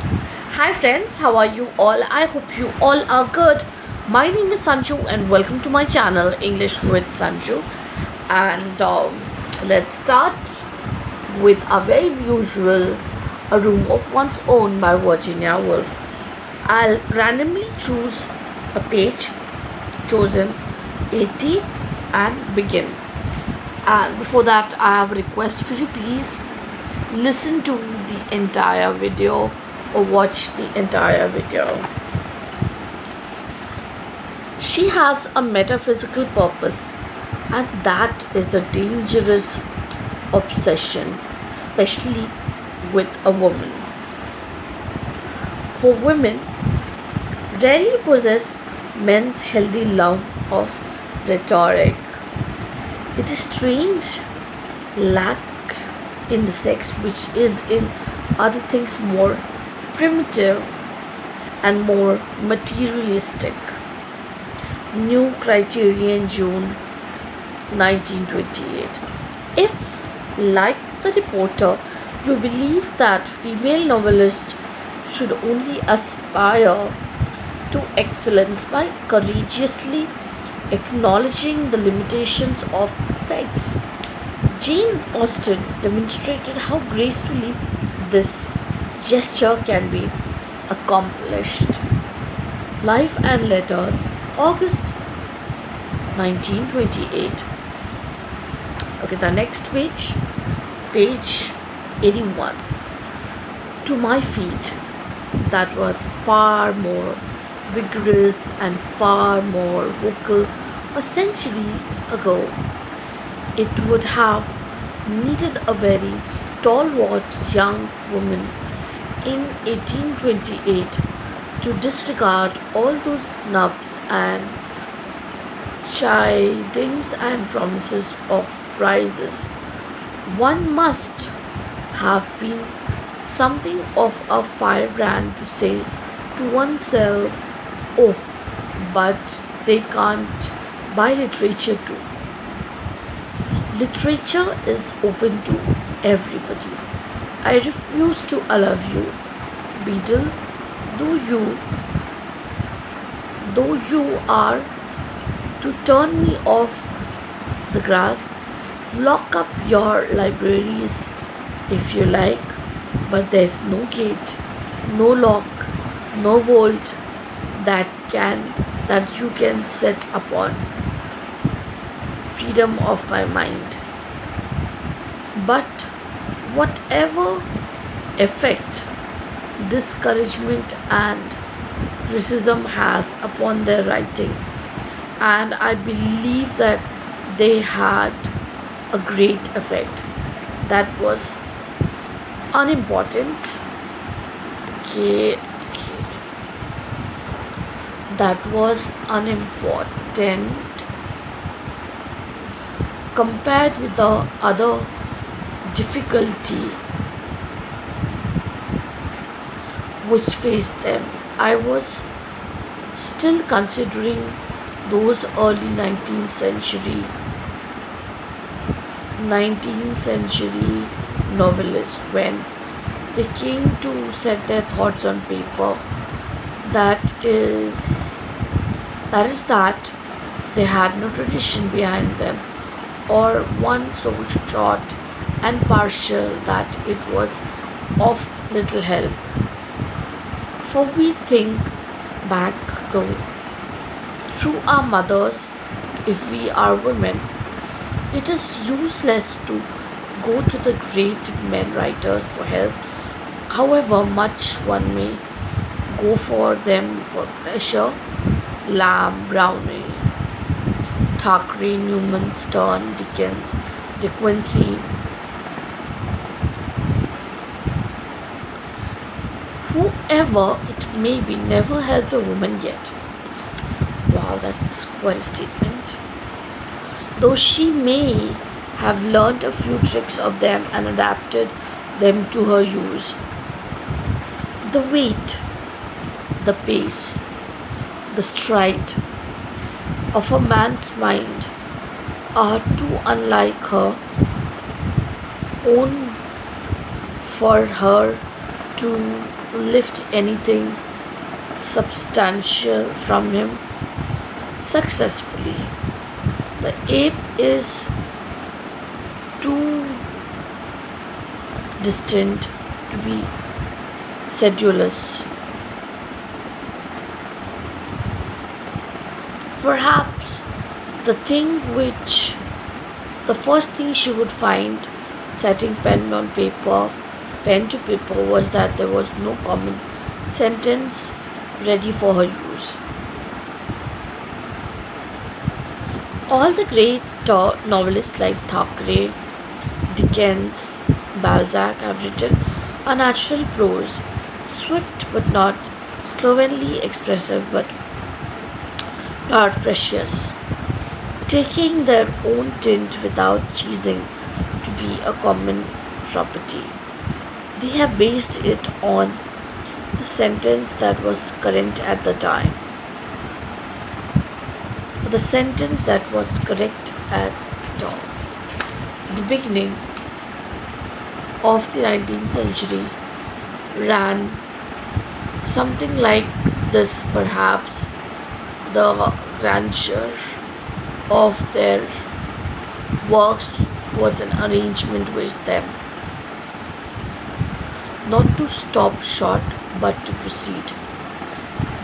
Hi friends, how are you all? I hope you all are good. My name is Sanju and welcome to my channel English with Sanju. And let's start with a very usual A Room of One's Own by Virginia Woolf. I'll randomly choose a page, chosen 80 and begin. And before that, I have a request for you. Please listen to the entire video or watch the entire video. She has a metaphysical purpose, and that is the dangerous obsession, especially with a woman. For women, rarely possess men's healthy love of rhetoric. It is strange lack in the sex which is in other things more primitive and more materialistic. New Criterion, June 1928. If, like the reporter, you believe that female novelists should only aspire to excellence by courageously acknowledging the limitations of sex, Jane Austen demonstrated how gracefully this gesture can be accomplished. Life and Letters, August 1928. Okay, the next page, page 81. To my feet, that was far more vigorous and far more vocal a century ago. It would have needed a very stalwart young woman in 1828 to disregard all those snubs and chidings and promises of prizes. One must have been something of a firebrand to say to oneself, oh, but they can't buy literature too. Literature is open to everybody. I refuse to allow you, Beadle, though you though you are to turn me off the grass. Lock up your libraries if you like, but there's no gate, no lock, no bolt that you can set upon freedom of my mind. But whatever effect discouragement and criticism has upon their writing, and I believe that they had a great effect, that was unimportant. Okay, that was unimportant compared with the other difficulty which faced them. I was still considering those early 19th century novelists when they came to set their thoughts on paper. That is that they had no tradition behind them, or one so short and partial that it was of little help. For we think back though through our mothers, if we are women, it is useless to go to the great men writers for help, however much one may go for them for pleasure. Lamb, Browning, Thackeray, Newman, Sterne, Dickens, De Quincey, whoever it may be, never helped a woman yet. Wow, that's quite a statement. Though she may have learnt a few tricks of them and adapted them to her use. The weight, the pace, the stride of a man's mind are too unlike her own for her to lift anything substantial from him successfully. The ape is too distant to be sedulous. Perhaps the thing which the first thing she would find setting pen to paper was that there was no common sentence ready for her use. All the great novelists like Thackeray, Dickens, Balzac have written a natural prose, swift but not slovenly, expressive but not precious, taking their own tint without choosing to be a common property. They have based it on the sentence that was current at the time, the sentence that was correct at the beginning of the 19th century ran something like this. Perhaps the grandeur of their works was an arrangement with them not to stop short but to proceed.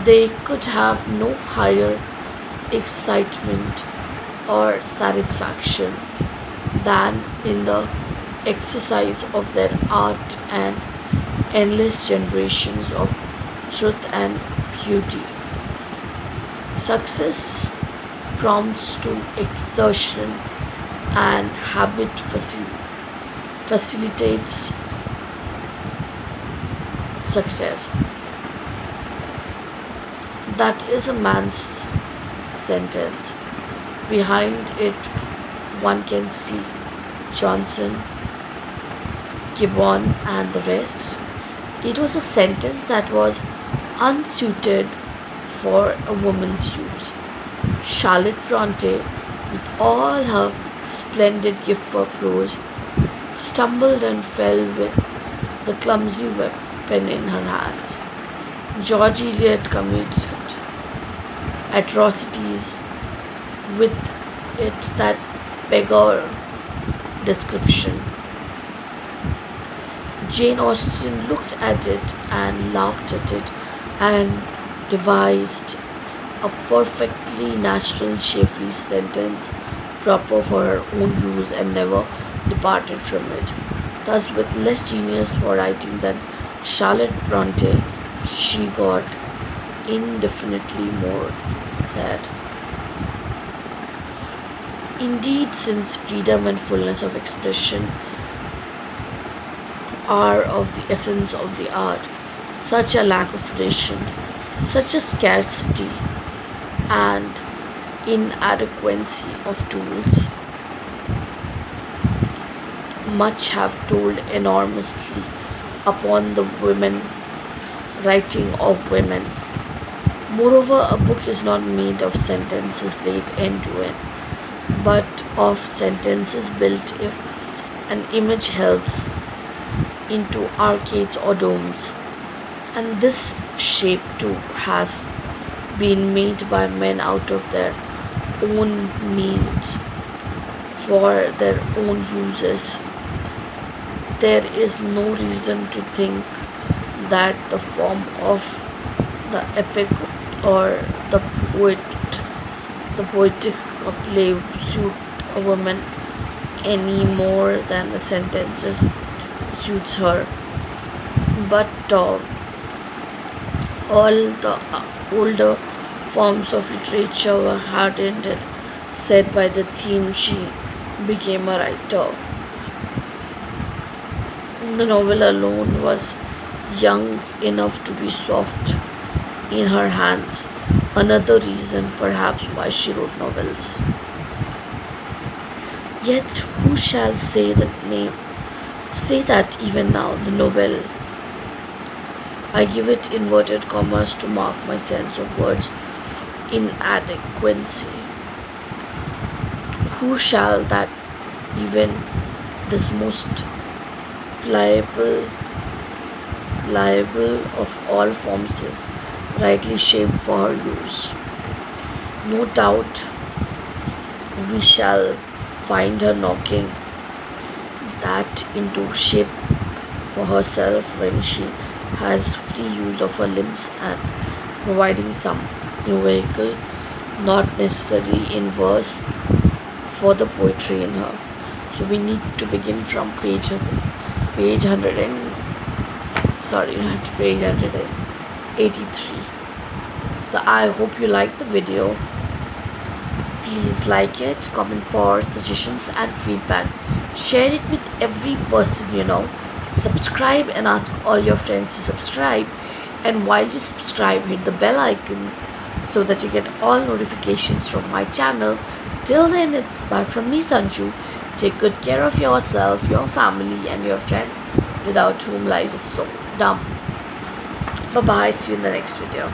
They could have no higher excitement or satisfaction than in the exercise of their art and endless generations of truth and beauty. Success prompts to exertion and habit facilitates success. That is a man's sentence. Behind it, one can see Johnson, Gibbon, and the rest. It was a sentence that was unsuited for a woman's use. Charlotte Bronte, with all her splendid gift for prose, stumbled and fell with the clumsy weapon in her hands. George Eliot committed atrocities with it that beggar description. Jane Austen looked at it and laughed at it and devised a perfectly natural, shapely sentence proper for her own use and never departed from it. Thus, with less genius for writing than Charlotte Bronte, she got indefinitely more said. Indeed, since freedom and fullness of expression are of the essence of the art, such a lack of relation, such a scarcity and inadequacy of tools much have told enormously upon the women writing of women. Moreover, a book is not made of sentences laid end to end, but of sentences built if an image helps into arcades or domes. And this shape too has been made by men out of their own needs for their own uses. There is no reason to think that the form of the epic or the poet, the poetic play suit a woman any more than the sentences suits her. But all the older forms of literature were hardened and set by the theme she became a writer. The novel alone was young enough to be soft in her hands. Another reason, perhaps, why she wrote novels. Yet, who shall say that even now, the novel, I give it inverted commas to mark my sense of words inadequacy. Who shall that even this most pliable liable of all forms is rightly shaped for her use. No doubt we shall find her knocking that into shape for herself when she has free use of her limbs and providing some new vehicle not necessary in verse for the poetry in her. So we need to begin from page 100 and sorry not page 183. So I hope you like the video. Please like it, comment for suggestions and feedback, share it with every person you know, subscribe and ask all your friends to subscribe, and while you subscribe hit the bell icon so that you get all notifications from my channel. Till then, it's bye from me, Sanju. Take good care of yourself, your family and your friends, without whom life is so dumb. Bye bye, see you in the next video.